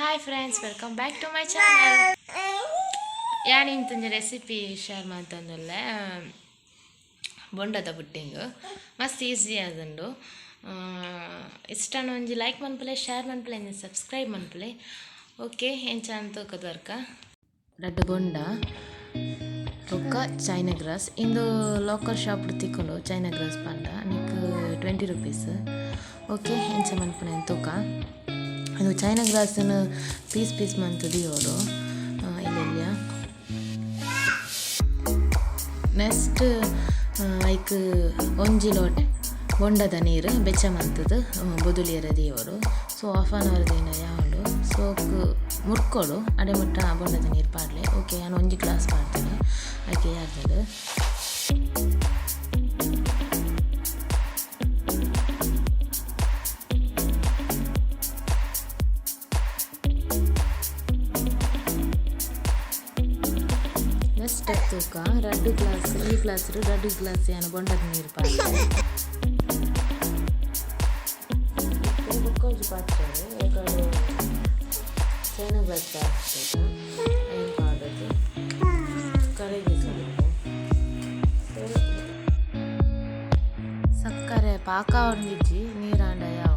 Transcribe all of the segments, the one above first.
Hi friends, welcome back to my channel. ಯಾನ್ ಇಂತಂಜ recipe share ಮಾಡ್ತಂದುಲ್ಲೆ ಬೊಂಡದ ಪುಟ್ಟಿಂಗ್ ಮಸ್ತ್ ಈಸಿ ಆದುಂಡು. ಇಷ್ಟನ ಒಂಜಿ ಲೈಕ್ ಮನ್ಪಲೆ, ಶೇರ್ ಮನ್ಪಲೆ, ಒಂಜಿ ಸಬ್ಸ್ಕ್ರೈಬ್ ಮನ್ಪಲೆ. ಓಕೆ, ಎಂಚ ಅಂತೋಕದರ್ಕ ರಡ್ಡು ಬೊಂಡ ಬೊಕ್ಕ ಚೈನಾ ಗ್ರಾಸ್ ಇಂದು ಲೋಕಲ್ ಶಾಪ್ ತಿಕ್ಕೊಂಡು ಚೈನಾ ಗ್ರಾಸ್ ಪಂಡ ನಿಕ್ 20 ರೂಪೀಸ್. ಓಕೆ, ಎಂಚ ಮನ್ಪನೆ ತೂಕ ಅದು ಚೈನಾ ಗ್ರಾಸನ್ನು ಪೀಸ್ ಮಂತದಿ ಅವರು ಇಲ್ಲೆಲ್ಲ ನೆಕ್ಸ್ಟ್ ಲೈಕ್ ಒಂಜಿ ಲೋಟ ಬೊಂಡದ ನೀರು ಬೆಚ್ಚ ಮಂತದ್ದು ಬೊದುಲಿಯರದಿ ಅವರು. ಸೊ ½ ಅವರ್ ದಿನ ಯಾವುದು ಸೋಕು ಮುರ್ಕೊಡು ಅಡೆ ಮುಟ್ಟ ಬೊಂಡದ ನೀರು ಪಾಡಲೆ. ಓಕೆ, ನಾನು ಒಂಜಿ ಗ್ಲಾಸ್ ಪಾಡ್ತೇನೆ ಅದಕ್ಕೆ ಯಾರ್ದು ತೂಕ 2 ಗ್ಲಾಸ್ ಈ ಗ್ಲಾಸ್ 2 ಗ್ಲಾಸ್ ಏನು ಬೊಂಡದ ನೀರು ಪಾಡ್ತಾರೆ. ಬೊಕ್ಕೊಂಜಿ ಪಾತ್ರೆ ಯಾಕಂದ್ರೆ ಚೈನಾ ಗ್ಲಾಸ್ ಪಾಡ್ತೇವೆ ಏನು ಪಾಡೋದು ಕರೆಗೆ ಸಕ್ಕರೆ ಪಾಕ ಒಂದಿಜ್ಜಿ ನೀರಾಂಡ ಯಾವ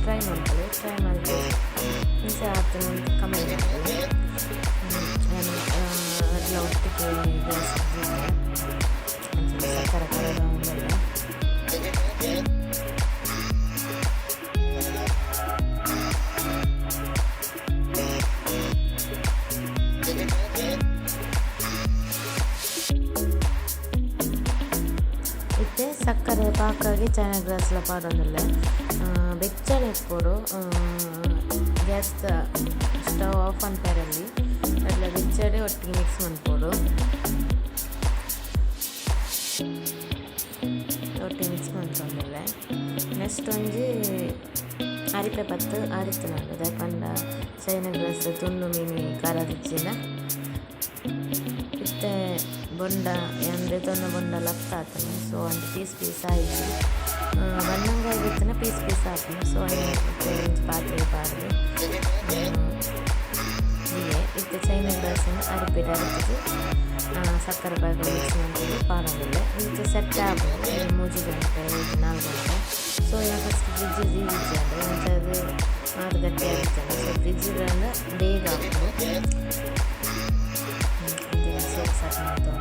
ಟ್ರೈ ಮಾಡಿ ಹಿಂಸೆ ಆಗ್ತಾನೆ ಕಮೆಂಟ್ ಮಾಡ್ತೀನಿ. ಅದೆಲ್ಲ ಒಟ್ಟಿಗೆ ಸಕ್ಕರೆ ಕಲರ್ ಆಮೇಲೆ ಇತ್ತೆ ಸಕ್ಕರೆ ಪಾಕಾಗಿ ಚೈನಾ ಗ್ಲಾಸ್ಲ ಪಾಡೋದಿಲ್ಲ. ಬೆಚ್ಚನೆ ಇಟ್ಕೊಡು ಗ್ಯಾಸ್ ಸ್ಟವ್ ಆಫ್ ಅನ್ಪೇರಲ್ಲಿ ಎಲ್ಲ ಬೆಚ್ಚಡೆ ಒಟ್ಟಿಗೆ ಮಿಕ್ಸ್ ಮಾಡ್ಕೊಡು. ಒಟ್ಟಿಗೆ ಮಿಕ್ಸ್ ಮಾಡ್ಕೊಂಡ್ಮೇಲೆ ನೆಕ್ಸ್ಟ್ ಒಂಜಿ ಅರಿಪೆ ಪತ್ತು ಅರಿತು ನಾನು ಯಾಕಂಡ ಚೈನಾ ಗ್ಲಾಸ್ ತುಂಡು ಮೀನಿ ಖಾರ ರುಚಿನ ಇತ್ತೆ ಬೊಂಡ ಅಂದರೆ ತೊನ್ನ ಬೊಂಡ ಲಫ್ಟ್ ಆಗ್ತಾನೆ. ಸೊ ಒಂದು ಪೀಸ್ ಆಯಿತು ಬಣ್ಣಂಗೆ ಆಗಿರ್ತಾನೆ ಪೀಸ್ ಆಗ್ತಾನೆ. ಸೊ ಪಾತ್ರೆ ಪಾಡ್ದು ಹೀಗೆ ಇತ್ತು ಚೈನಾ ಗ್ಲಾಸನ್ನು ಅರಿಪಿಟ್ಟು ಅರಿಪಿಟ್ಟು ಸಕ್ಕರೆ ಪಾಕ ಮಿಕ್ಸ್ ಮಾಡ್ತೀವಿ ಪಾಡೋದಿಲ್ಲ. ಇದು ಸೆಟ್ ಆಗ್ಬೋದು 3 ಗಂಟೆ 4 ಗಂಟೆ. ಸೊ ಫಸ್ಟ್ ಫ್ರಿಜ್ಜಿ ಅಂದರೆ ಒಂಚದು 6 ಗಂಟೆ ಆಗುತ್ತಲ್ಲ. ಸೊ ಫ್ರಿಜ್ಜಿಗೆ ಬೇಗ ಆಗ್ಬೋದು ಸೋಪ್ ಸಾಕು ಮಾಡ್ತಾರೆ.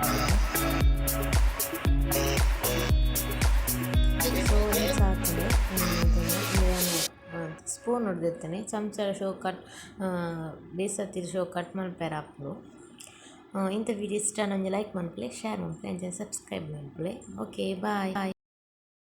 ಸ್ಪೂನ್ ಹೊಡೆದಿರ್ತೇನೆ ಚಮಚ ಬೇಸತ್ತಿರ ಶೋ ಕಟ್ ಮಲ್ಪೇರ ಹಾಕ್ಲು. ಇಂಥ ವಿಡಿಯೋ ಇಷ್ಟ ನನಗೆ ಲೈಕ್ ಮನ್ಪಲೆ, ಶೇರ್ ಮನ್ಪಲೆ, ಸಬ್ಸ್ಕ್ರೈಬ್ ಮನ್ಪಲೆ. ಓಕೆ, ಬಾಯ್.